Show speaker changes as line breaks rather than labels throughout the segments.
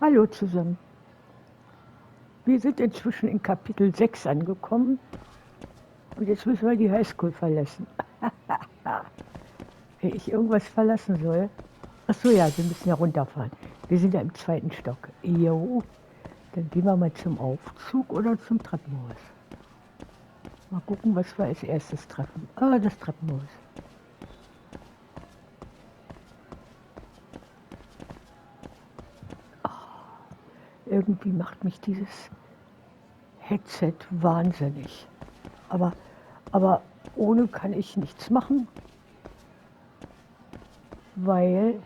Hallo zusammen. Wir sind inzwischen in Kapitel 6 angekommen und jetzt müssen wir die Highschool verlassen. Wenn ich irgendwas verlassen soll. Achso, ja, wir müssen ja runterfahren. Wir sind ja im 2. Stock. Jo, dann gehen wir mal zum Aufzug oder zum Treppenhaus. Mal gucken, was wir als erstes treffen. Ah, das Treppenhaus. Irgendwie macht mich dieses Headset wahnsinnig. Aber ohne kann ich nichts machen, weil.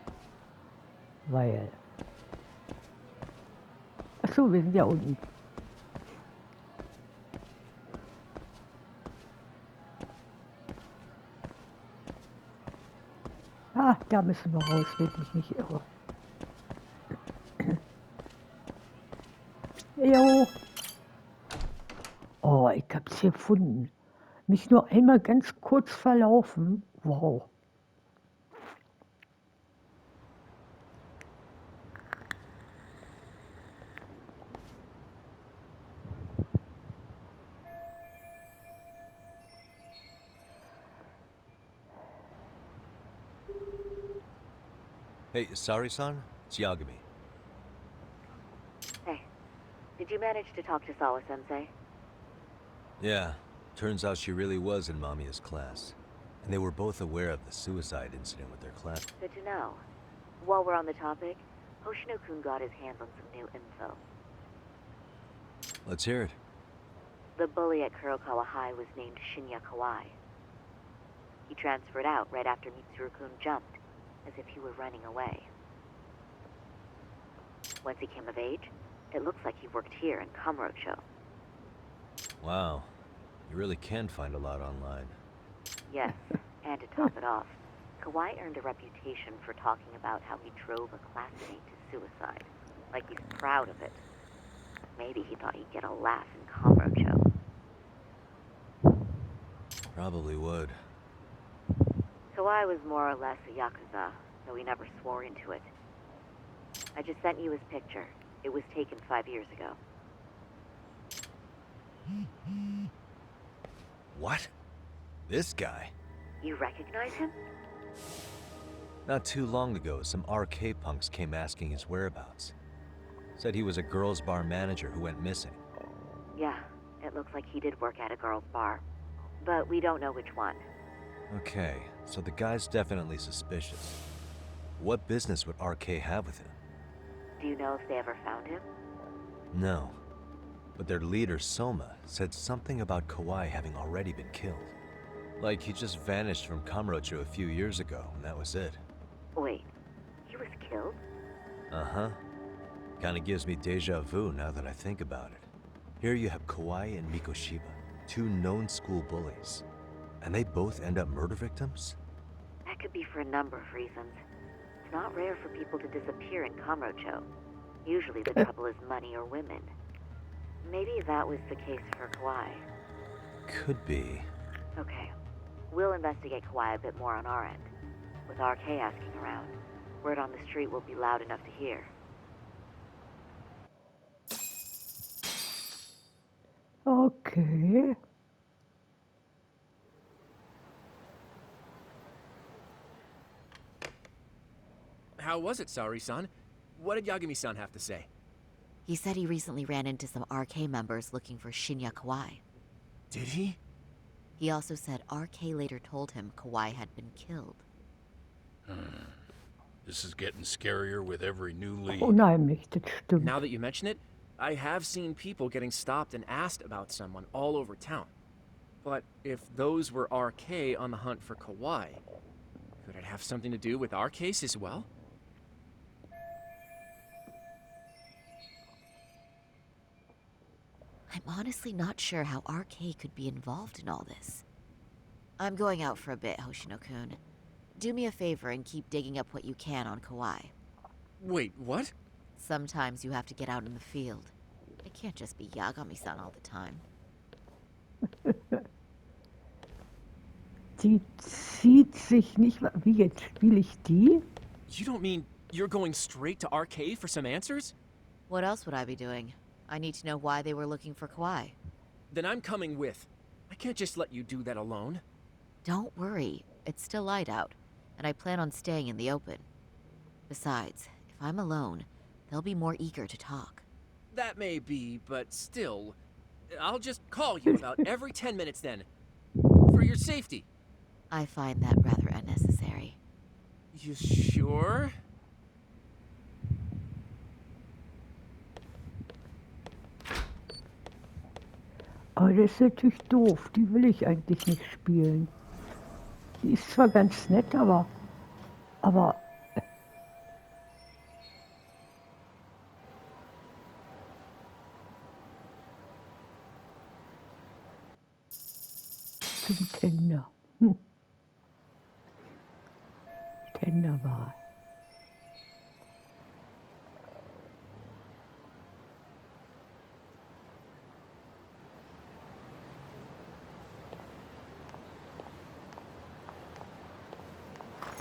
Achso, wir sind ja unten. Ah, da müssen wir raus, wenn ich mich nicht irre. Jo. Oh, ich hab's gefunden. Mich nur einmal ganz kurz verlaufen. Wow.
Hey, Saori-san? It's Yagami.
Hey, did you manage to talk to Sawa-sensei?
Yeah, turns out she really was in Mamiya's class. And they were both aware of the suicide incident with their class.
Good to know. While we're on the topic, Hoshino-kun got his hands on some new info.
Let's hear it.
The bully at Kurokawa High was named Shinya Kawai. He transferred out right after Mitsuru-kun jumped, as if he were running away. Once he came of age, it looks like he worked here in Kamurocho.
Wow, you really can find a lot online.
Yes, and to top it off, Kawai earned a reputation for talking about how he drove a classmate to suicide. Like he's proud of it. Maybe he thought he'd get a laugh in Kamurocho.
Probably would.
Kawai was more or less a Yakuza, though he never swore into it. I just sent you his picture. It was taken 5 years ago.
What? This guy?
You recognize him?
Not too long ago, some RK punks came asking his whereabouts. Said he was a girls' bar manager who went missing.
Yeah, it looks like he did work at a girls' bar. But we don't know which one.
Okay, so the guy's definitely suspicious. What business would RK have with him?
Do you know if they ever found him?
No. But their leader, Soma, said something about Kawai having already been killed. Like he just vanished from Kamurocho a few years ago, and that was it.
Wait, he was killed?
Uh-huh. Kinda gives me deja vu now that I think about it. Here you have Kawai and Mikoshiba, two known school bullies. And they both end up murder victims?
That could be for a number of reasons. It's not rare for people to disappear in Kamurocho. Usually the trouble is money or women. Maybe that was the case for Kawai.
Could be.
Okay. We'll investigate Kawai a bit more on our end. With RK asking around, word on the street will be loud enough to hear.
Okay.
How was it, Saori-san? What did Yagami-san have to say?
He said he recently ran into some RK members looking for Shinya Kawai.
Did he?
He also said RK later told him Kawai had been killed.
This is getting scarier with every new lead.
Unheimlich, das stimmt.
Now that you mention it, I have seen people getting stopped and asked about someone all over town. But if those were RK on the hunt for Kawai, could it have something to do with our case as well?
I'm honestly not sure how RK could be involved in all this. I'm going out for a bit, Hoshino-kun. Do me a favor and keep digging up what you can on Kawai.
Wait, what?
Sometimes you have to get out in the field. It can't just be Yagami-san all the time.
Die zieht sich nicht. Wie jetzt? Spiele ich die?
You don't mean you're going straight to RK for some answers?
What else would I be doing? I need to know why they were looking for Kauai.
Then I'm coming with. I can't just let you do that alone.
Don't worry, it's still light out, and I plan on staying in the open. Besides, if I'm alone, they'll be more eager to talk.
That may be, but still, I'll just call you about every 10 minutes then. For your safety.
I find that rather unnecessary.
You sure?
Aber das ist natürlich doof. Die will ich eigentlich nicht spielen. Die ist zwar ganz nett, aber zum Tender. Tenderwahl.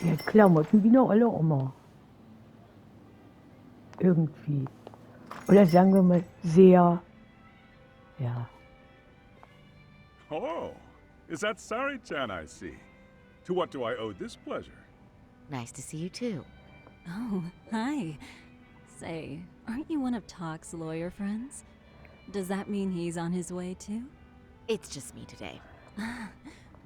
Die hat Klamotten wie eine olle Oma. Irgendwie. Oder sagen wir mal sehr, ja.
Oh, is that Saori-chan I see? To what do I owe this pleasure?
Nice to see you too.
Oh, hi. Say, aren't you one of Talk's lawyer friends? Does that mean he's on his way too?
It's just me today.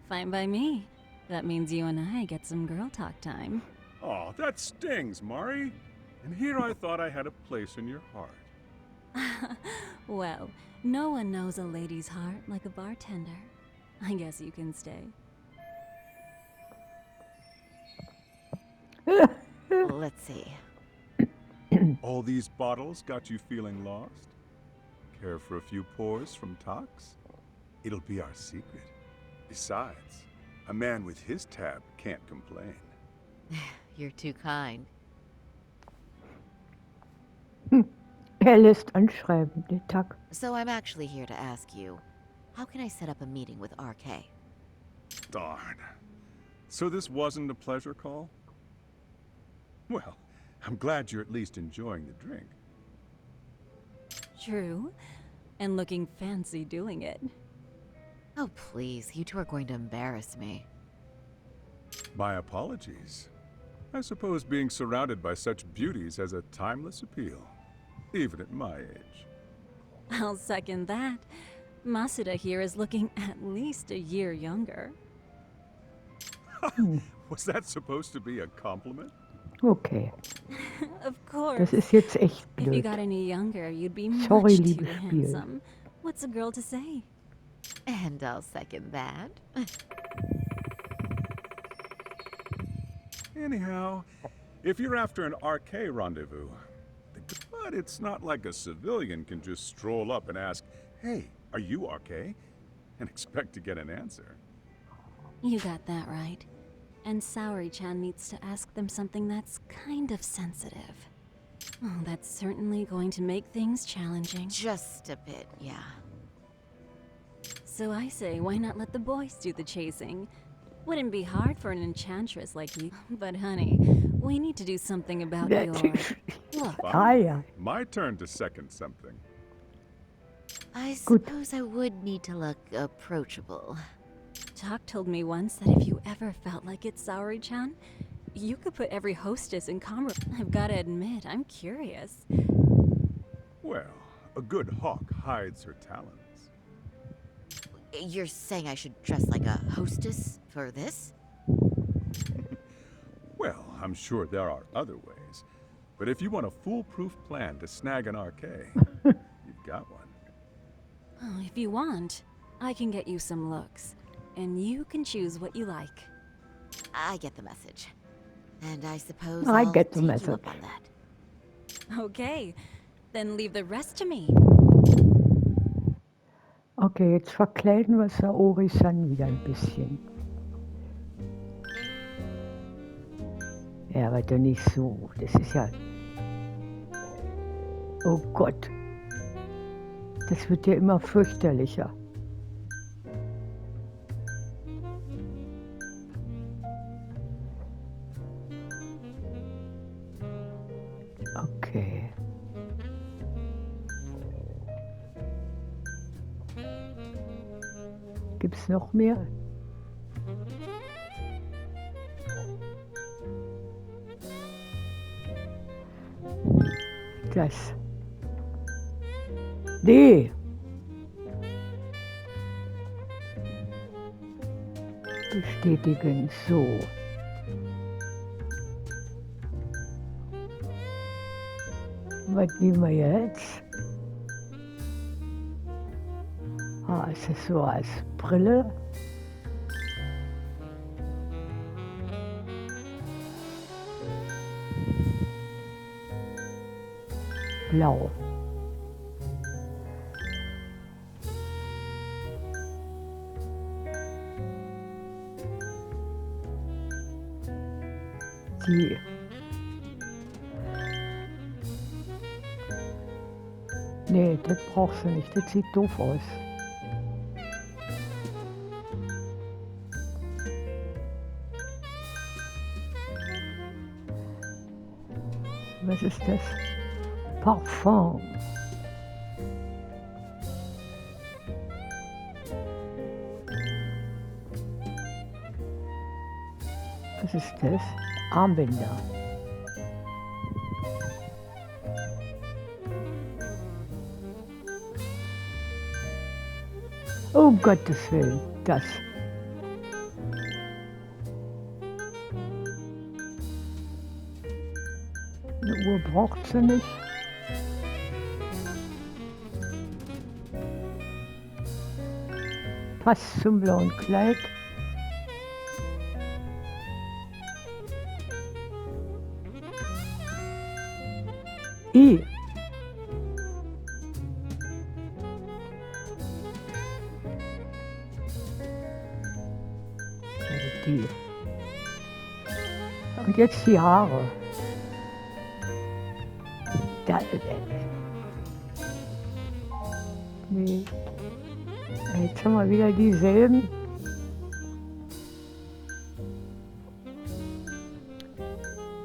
Fine by me. That means you and I get some girl talk time.
Oh, that stings, Mari. And here I thought I had a place in your heart.
Well, no one knows a lady's heart like a bartender. I guess you can stay.
Let's see.
All these bottles got you feeling lost? Care for a few pours from Tox? It'll be our secret. Besides, a man with his tab can't complain.
You're too kind.
Er lässt anschreiben, der Tag.
So I'm actually here to ask you, how can I set up a meeting with RK?
Darn. So this wasn't a pleasure call? Well, I'm glad you're at least enjoying the drink.
True. And looking fancy doing it.
Oh, please, you two are going to embarrass me.
My apologies. I suppose being surrounded by such beauties has a timeless appeal, even at my age.
I'll second that. Masuda here is looking at least a year younger.
Was that supposed to be a compliment?
Okay,
Of course.
das ist jetzt echt
If you
blöd.
got any younger, you'd be
Sorry,
much too
liebes Spiel.
handsome. What's a girl to say?
And I'll second that.
Anyhow, if you're after an RK rendezvous, but it's not like a civilian can just stroll up and ask, "Hey, are you RK?" and expect to get an answer.
You got that right. And Saori-chan needs to ask them something that's kind of sensitive. Oh, that's certainly going to make things challenging.
Just a bit, yeah.
So I say, why not let the boys do the chasing? Wouldn't be hard for an enchantress like you. But honey, we need to do something about
Ja,
your... Look,
ah ja,
My turn to second something.
I
Good.
suppose I would need to look approachable.
Talk told me once that if you ever felt like it's Saori-chan, you could put every hostess in commerce. I've got to admit, I'm curious.
Well, a good hawk hides her talons.
You're saying I should dress like a hostess for this?
Well, I'm sure there are other ways. But if you want a foolproof plan to snag an RK, you've got one.
Oh, if you want, I can get you some looks. And you can choose what you like.
I get the message. And I suppose
I
I'll
get the
take you
message.
up on that.
Okay, then leave the rest to me.
okay, jetzt verkleiden wir Saori-san wieder ein bisschen. Ja, aber doch nicht so. Das ist ja... Oh Gott. Das wird ja immer fürchterlicher. Okay. Gibt's noch mehr? Das. Nee. Bestätigen. So. Was nehmen wir jetzt? Accessoires. Brille. Blau. Die. Nee, das brauchst du nicht. Das sieht doof aus. Was ist das? Parfum. Was ist das? Armbänder. Um Gottes Willen, das. Eine Uhr braucht sie nicht. Passt zum blauen Kleid. I. Die. Und jetzt die Haare. Da, nee. Jetzt haben wir wieder dieselben.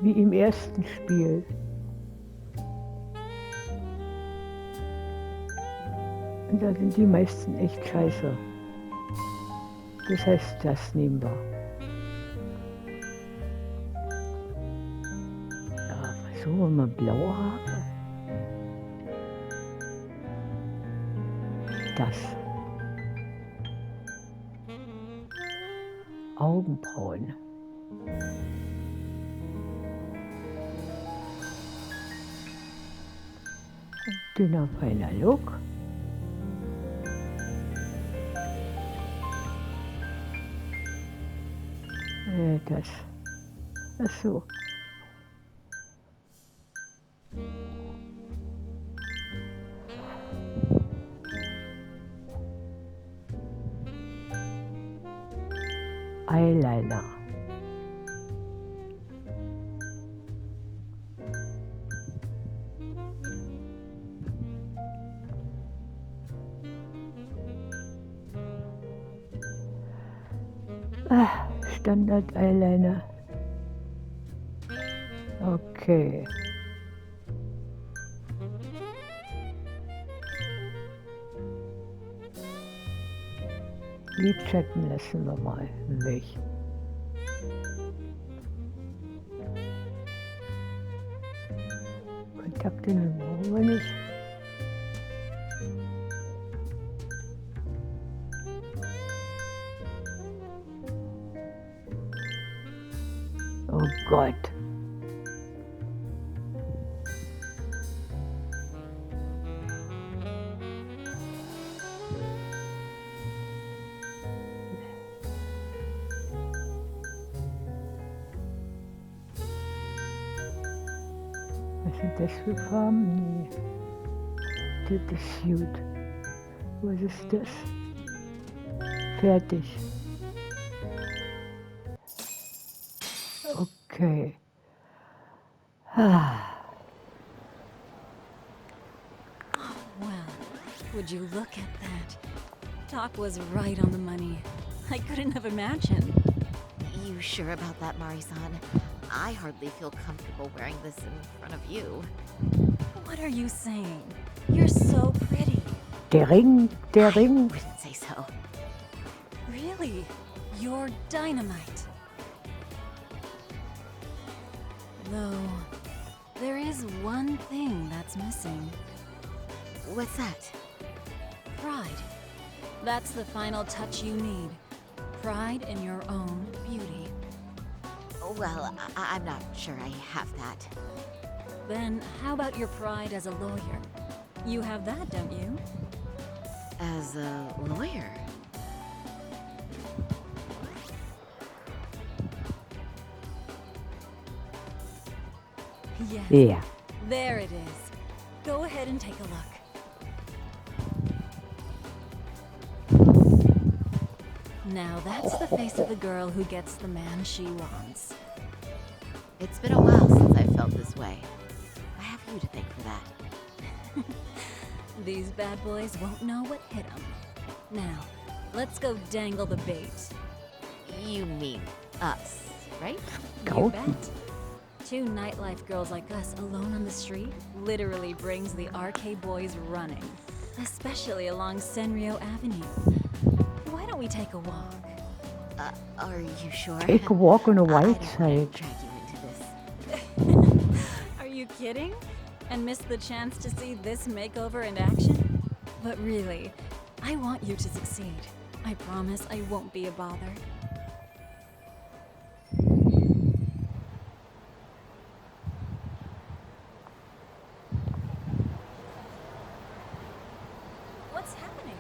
Wie im ersten Spiel. Und da sind die meisten echt scheiße. Das heißt, das nehmen wir. Ja, was so, mal blaue Haare. Das. Augenbrauen. Dünner, feiner Look. Das. Ach so. Eyeliner. Standard Eyeliner. Okay. Lidschatten lassen wir mal weg. Kontaktlinsen brauchen wir nicht. Oh Gott. Was sind das für Farben? Nee. Das ist Suit. Was ist das? Fertig. Okay.
Well, would you look at that? Doc was right on the money. I couldn't have imagined.
You sure about that, Mari-san? I hardly feel comfortable wearing this in front of you.
What are you saying? You're so pretty.
Der Ring, der
I
Ring.
wouldn't say so.
Really, you're dynamite. Though, there is one thing that's missing.
What's that?
Pride. That's the final touch you need. Pride in your own beauty.
Well, I'm not sure I have that.
Then how about your pride as a lawyer? You have that, don't you?
As a lawyer?
Yes.
Yeah.
There it is. Go ahead and take a look. Now that's the face of the girl who gets the man she wants.
It's been a while since I felt this way. I have you to thank for that.
These bad boys won't know what hit them. Now, let's go dangle the bait.
You mean us, right?
You bet. Two nightlife girls like us alone on the street literally brings the RK boys running. Especially along Senryo Avenue. Why don't we take a walk?
Are you sure?
Take a walk on the
I
white
don't want
side.
to drag you into this.
Are you kidding? And miss the chance to see this makeover in action? But really, I want you to succeed. I promise I won't be a bother. What's happening?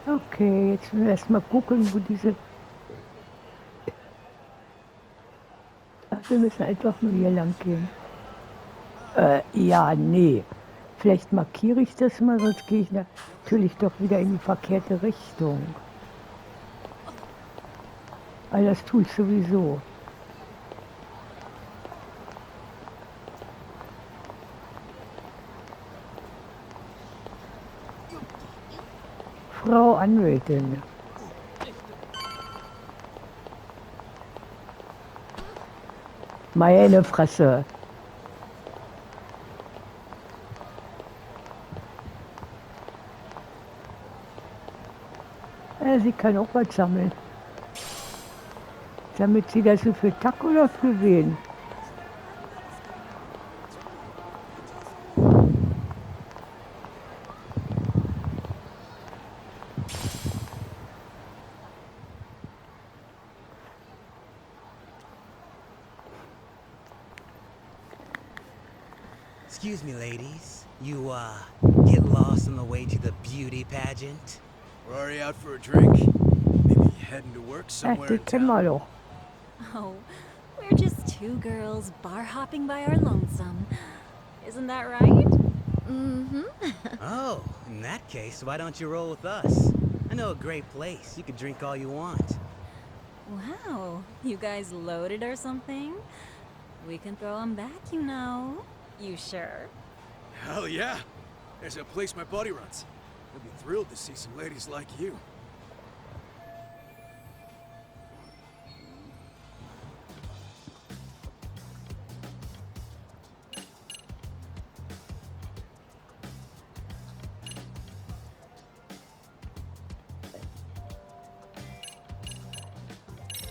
Okay, jetzt müssen wir erstmal gucken, wo diese... Ach, wir müssen einfach nur hier lang gehen. Ja, nee. Vielleicht markiere ich das mal, sonst gehe ich natürlich doch wieder in die verkehrte Richtung. Aber das tue ich sowieso. Frau Anwältin. Meine Fresse. Sie kann auch was sammeln. Sammelt sie das für Tack oder für wen?
Excuse me, ladies. You, get lost on the way to the beauty pageant?
We're already out for a drink. Maybe heading to work
Ach,
somewhere
die
in
kennen
town.
wir doch.
Oh, we're just two girls bar hopping by our lonesome. Isn't that right?
Mm-hmm.
Oh, in that case, why don't you roll with us? I know a great place. You can drink all you want.
Wow, you guys loaded or something? We can throw them back, you know. You sure?
Hell yeah. There's a place my buddy runs. He'll be thrilled to see some ladies like you.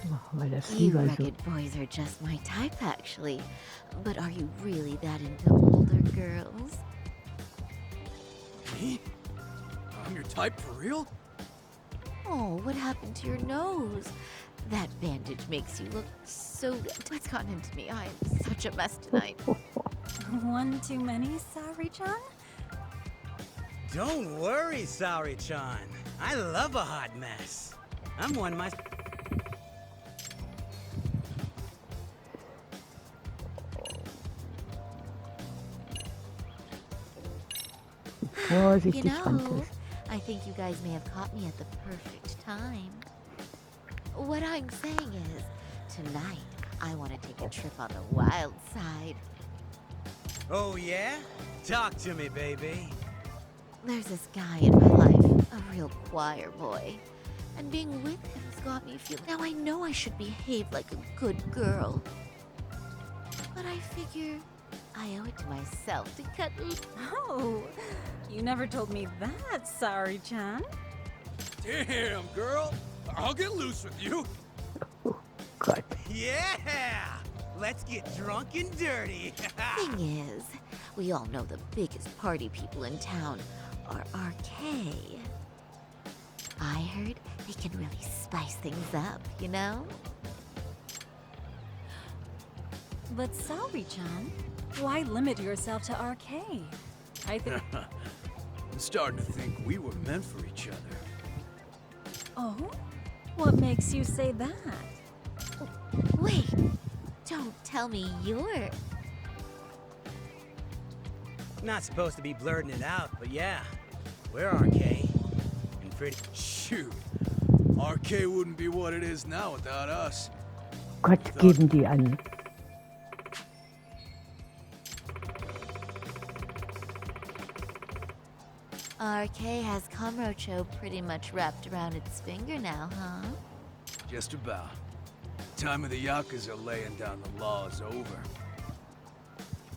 Machen wir das
You
lieber so.
rugged boys are just my type, actually. But are you really that into older girls?
Me? I'm your type for real?
Oh, what happened to your nose? That bandage makes you look so... What's gotten into me? I am such a mess tonight.
One too many, Saori-chan?
Don't worry, Saori-chan. I love a hot mess. I'm one myself.
You
Vorsichtig
know,
rantasten.
I think you guys may have caught me at the perfect time. What I'm saying is, tonight, I want to take a trip on the wild side.
Oh, yeah? Talk to me, baby.
There's this guy in my life, a real choir boy. And being with him's got me feeling... Now I know I should behave like a good girl. But I figure I owe it to myself to cut loose.
Oh, you never told me that, Saori-chan.
Damn, girl. I'll get loose with you.
Gott.
Yeah! Let's get drunk and dirty.
Thing is, we all know the biggest party people in town are RK. I heard they can really spice things up, you know?
But Saori-chan, why limit yourself to RK? I think.
I'm starting to think we were meant for each other.
Oh? What makes you say that?
Wait, don't tell me you're...
Not supposed to be blurting it out, but yeah. We're RK. And pretty...
Shoot. RK wouldn't be what it is now without us.
Gott, geben die an.
RK has Kamurocho pretty much wrapped around its finger now, huh?
Just about. Time of the Yakuza laying down the law is over.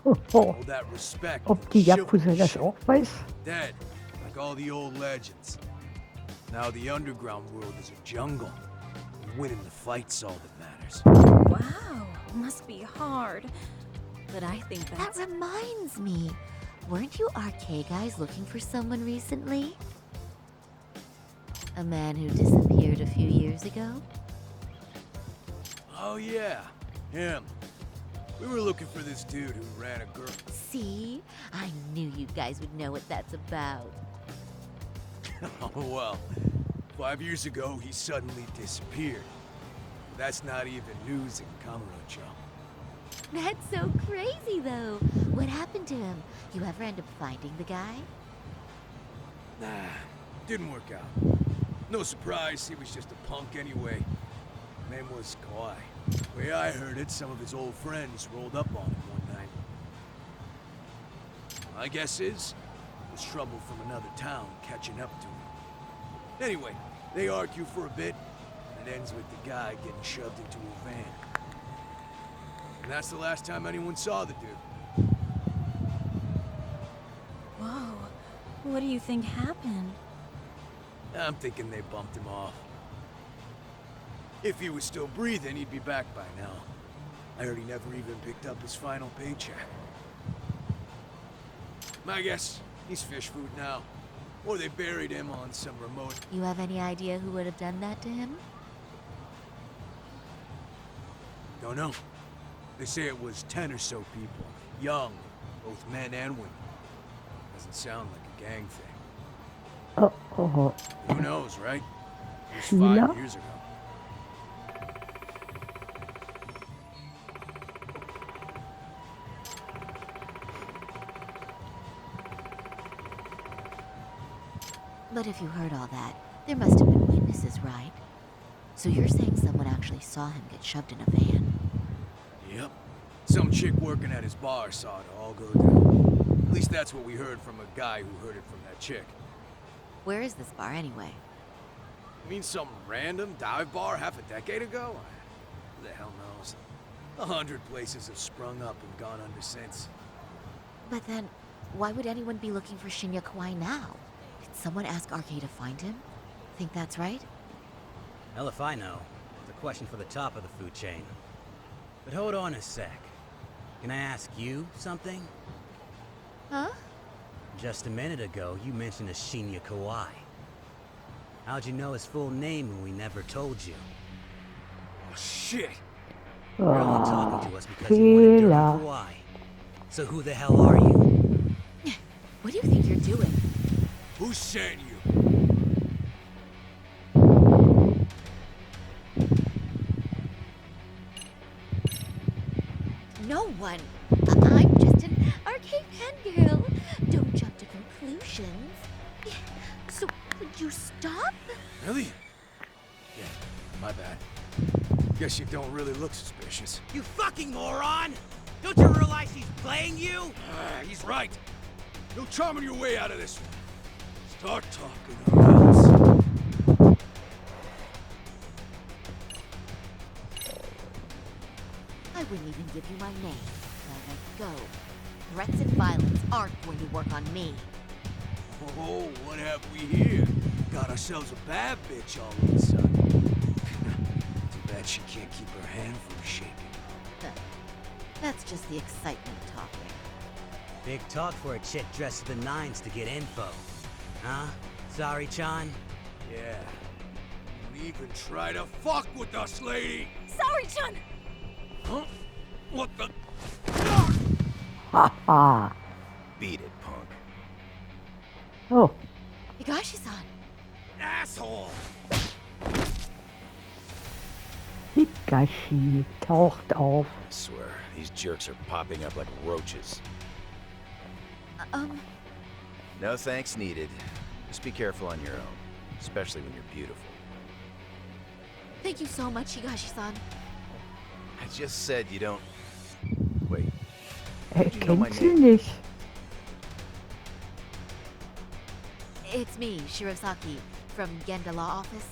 Oh, oh.
All that respect.
Ob die Yakuza das auch weiß?
Dead, like all the old legends. Now the underground world is a jungle. Winning the fight's all that matters.
Wow, must be hard. But I think
That
that's...
reminds me. Weren't you RK guys looking for someone recently? A man who disappeared a few years ago?
Oh yeah, him. We were looking for this dude who ran a girl.
See? I knew you guys would know what that's about.
Oh well. 5 years ago, he suddenly disappeared. That's not even news in Kamurocho.
That's so crazy, though. What happened to him? You ever end up finding the guy?
Nah, didn't work out. No surprise, he was just a punk anyway. Name was Kawhi. Way I heard it, some of his old friends rolled up on him one night. My guess is, it was trouble from another town catching up to him. Anyway, they argue for a bit, and it ends with the guy getting shoved into a van. And that's the last time anyone saw the dude.
Whoa. What do you think happened?
I'm thinking they bumped him off. If he was still breathing, he'd be back by now. I heard he never even picked up his final paycheck. My guess, he's fish food now. Or they buried him on some remote...
You have any idea who would have done that to him?
Don't know. They say it was 10 or so people. Young, both men and women. Doesn't sound like a gang thing.
Oh, oh.
Who knows, right? It was
Sheila?
5 years ago.
But if you heard all that, there must have been witnesses, right? So you're saying someone actually saw him get shoved in a van?
Yep. Some chick working at his bar saw it all go down. At least that's what we heard from a guy who heard it from that chick.
Where is this bar anyway?
You mean some random dive bar half a decade ago? Who the hell knows? 100 places have sprung up and gone under since.
But then, why would anyone be looking for Shinya Kawai now? Did someone ask RK to find him? Think that's right?
Hell if I know. It's a question for the top of the food chain. But hold on a sec. Can I ask you something?
Huh?
Just a minute ago, you mentioned a Shinya Kawai. How'd you know his full name when we never told you?
Oh, shit!
You're only talking to us because you wanted dirt on Kawhi. So who the hell are you?
What do you think you're doing?
Who sent you?
No one. I'm just an arcade fangirl. Don't jump to conclusions. So, would you stop?
Really? Yeah, my bad. Guess you don't really look suspicious.
You fucking moron! Don't you realize he's playing you?
He's right. No charming your way out of this one. Start talking or else.
I wouldn't even give you my name. Now let's go. Threats and violence aren't going to work on me.
Oh, what have we here? got ourselves a bad bitch all of a sudden. Too bad she can't keep her hand from shaking.
That's just the excitement talking.
Big talk for a chick dressed to the nines to get info. Huh? Saori-chan?
Yeah. Don't even try to fuck with us, lady!
Saori-chan!
Huh? What the?
Ha ha.
Beat it, punk.
Oh,
Higashi-san!
Asshole!
Higashi taucht auf.
I swear, these jerks are popping up like roaches. No thanks needed. Just be careful on your own, especially when you're beautiful.
Thank you so much, Higashi-san.
I just said you don't... Wait,
Er
you know my
kennt sie
name?
nicht.
It's me, Shirosaki, from Genda Law Office.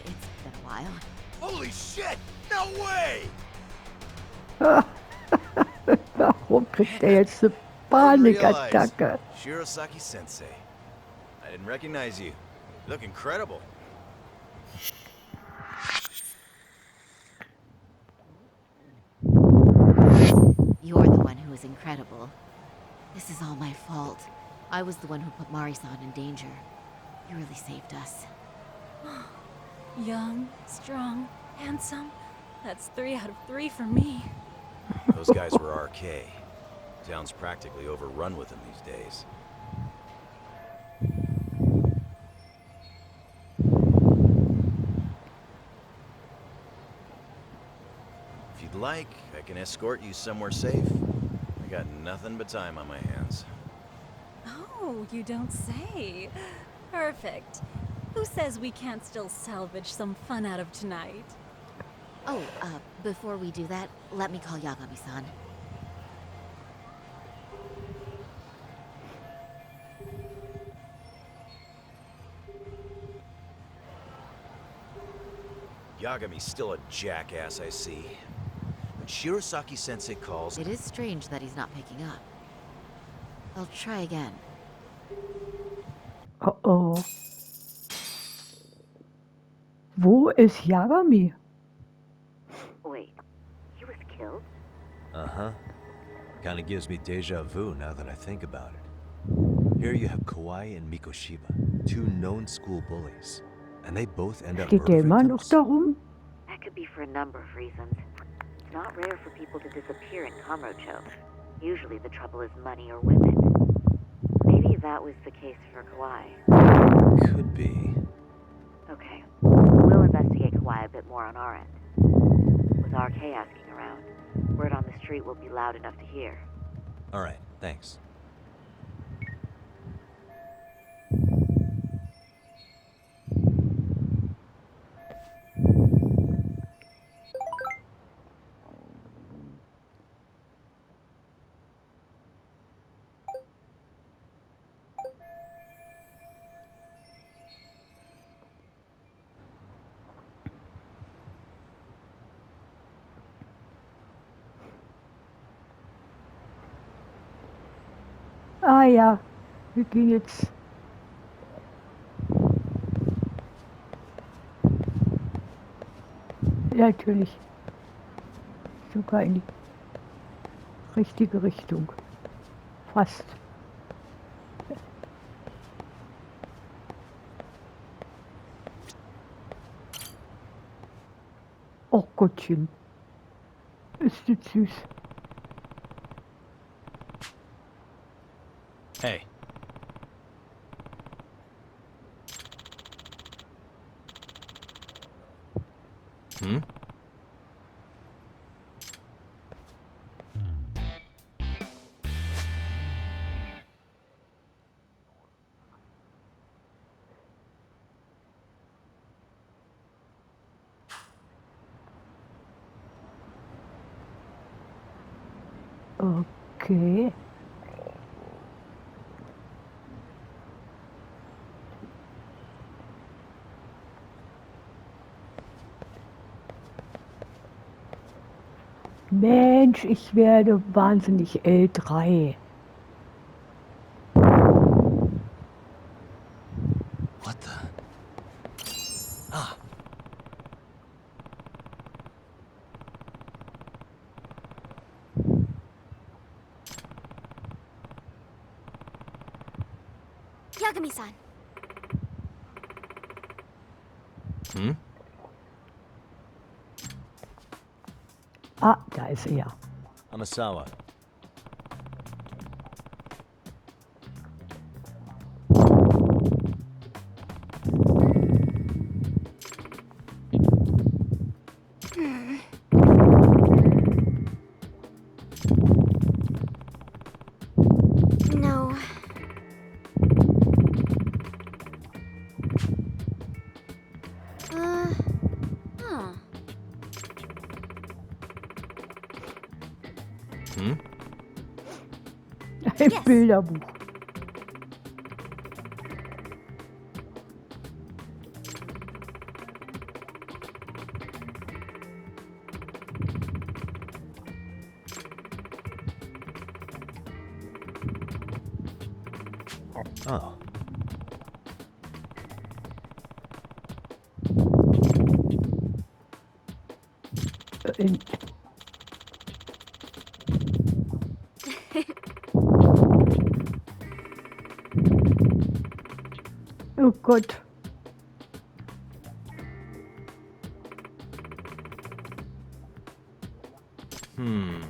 It's been a while.
Holy shit! No way!
Warum kriegt er jetzt eine Panikattacke?
Shirosaki Sensei. I didn't recognize you. You look incredible.
You're the one who is incredible. This is all my fault. I was the one who put Mari-san in danger. You really saved us.
Young, strong, handsome. That's 3 out of 3 for me.
Those guys were RK. Town's practically overrun with them these days. If you'd like, I can escort you somewhere safe. I got nothing but time on my hands.
Oh, you don't say. Perfect. Who says we can't still salvage some fun out of tonight?
Oh, before we do that, let me call Yagami-san.
Yagami's still a jackass, I see. When Shirosaki Sensei calls...
It is strange that he's not picking up. I'll try again.
Oh oh. Wo ist Yagami?
Wait, he was killed?
Uh-huh. Kinda gives me deja vu now that I think about it. Here you have Kawai and Mikoshiba, 2 known school bullies. And they both end up
Steht der
murder
immer noch
victims?
darum?
That could be for a number of reasons. It's not rare for people to disappear in Kamurocho. Usually the trouble is money or women. Maybe that was the case for Kawai.
Could be.
Okay, we'll investigate Kawai a bit more on our end. With RK asking around, word on the street will be loud enough to hear.
Alright, thanks.
Ah ja, wir gehen jetzt. Natürlich. Sogar in die richtige Richtung. Fast. Oh Gottchen. Ist das süß.
Hey. Hmm?
Okay. Mensch, ich werde wahnsinnig L3.
What the?
Yagami-san.
Hmm?
Ah, da ist er.
Amasawa.
No. Huh.
Hmm?
Ein
Yes.
Bilderbuch.
Oh.
In, oh Gott.
Hmm.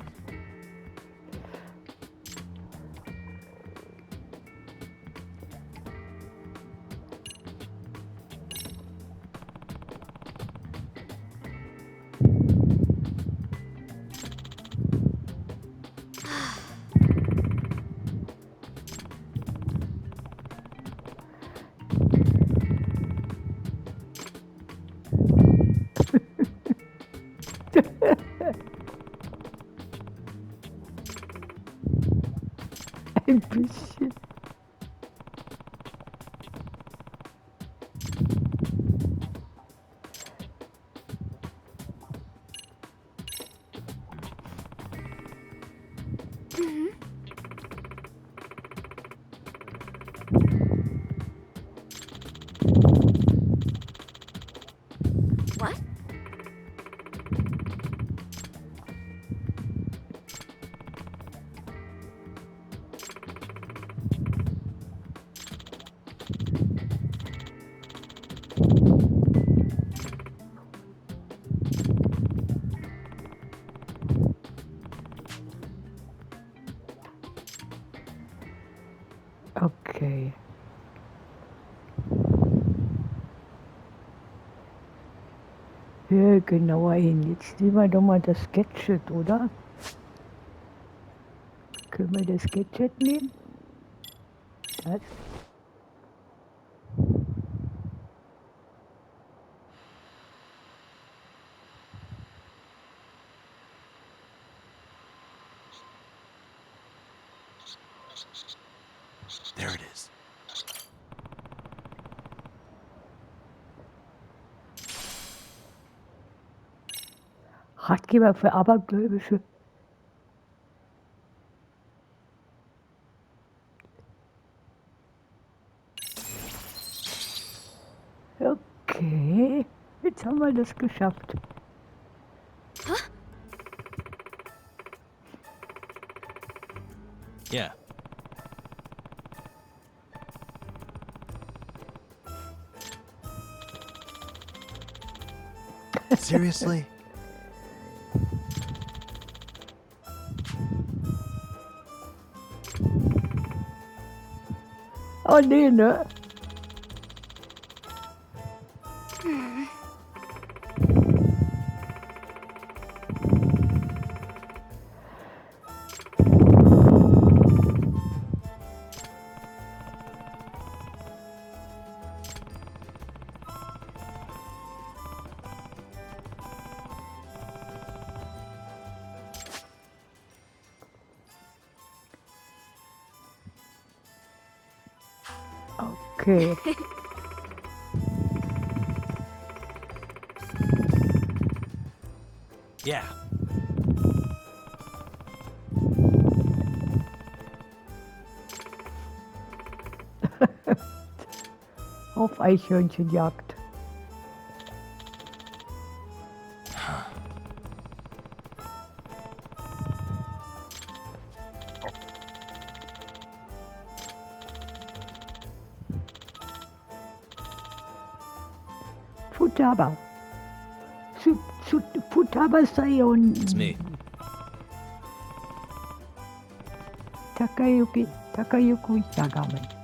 Ein bisschen.
What?
Okay. Hör genauer hin. Jetzt nehmen wir doch mal das Gadget, oder? Können wir das Gadget nehmen? Das?
There it is.
Ratgeber für Abergläubische. Okay, jetzt haben wir das geschafft.
Yeah. Seriously?
Oh nee, ne? Okay.
Yeah.
Auf Eichhörnchenjagd. Futaba. Futaba Sayon.
It's me.
Takayuki Yagami.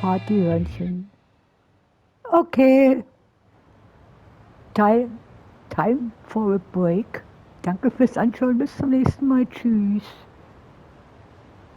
Partyhörnchen. Okay. Time for a break. Danke fürs Anschauen. Bis zum nächsten Mal. Tschüss.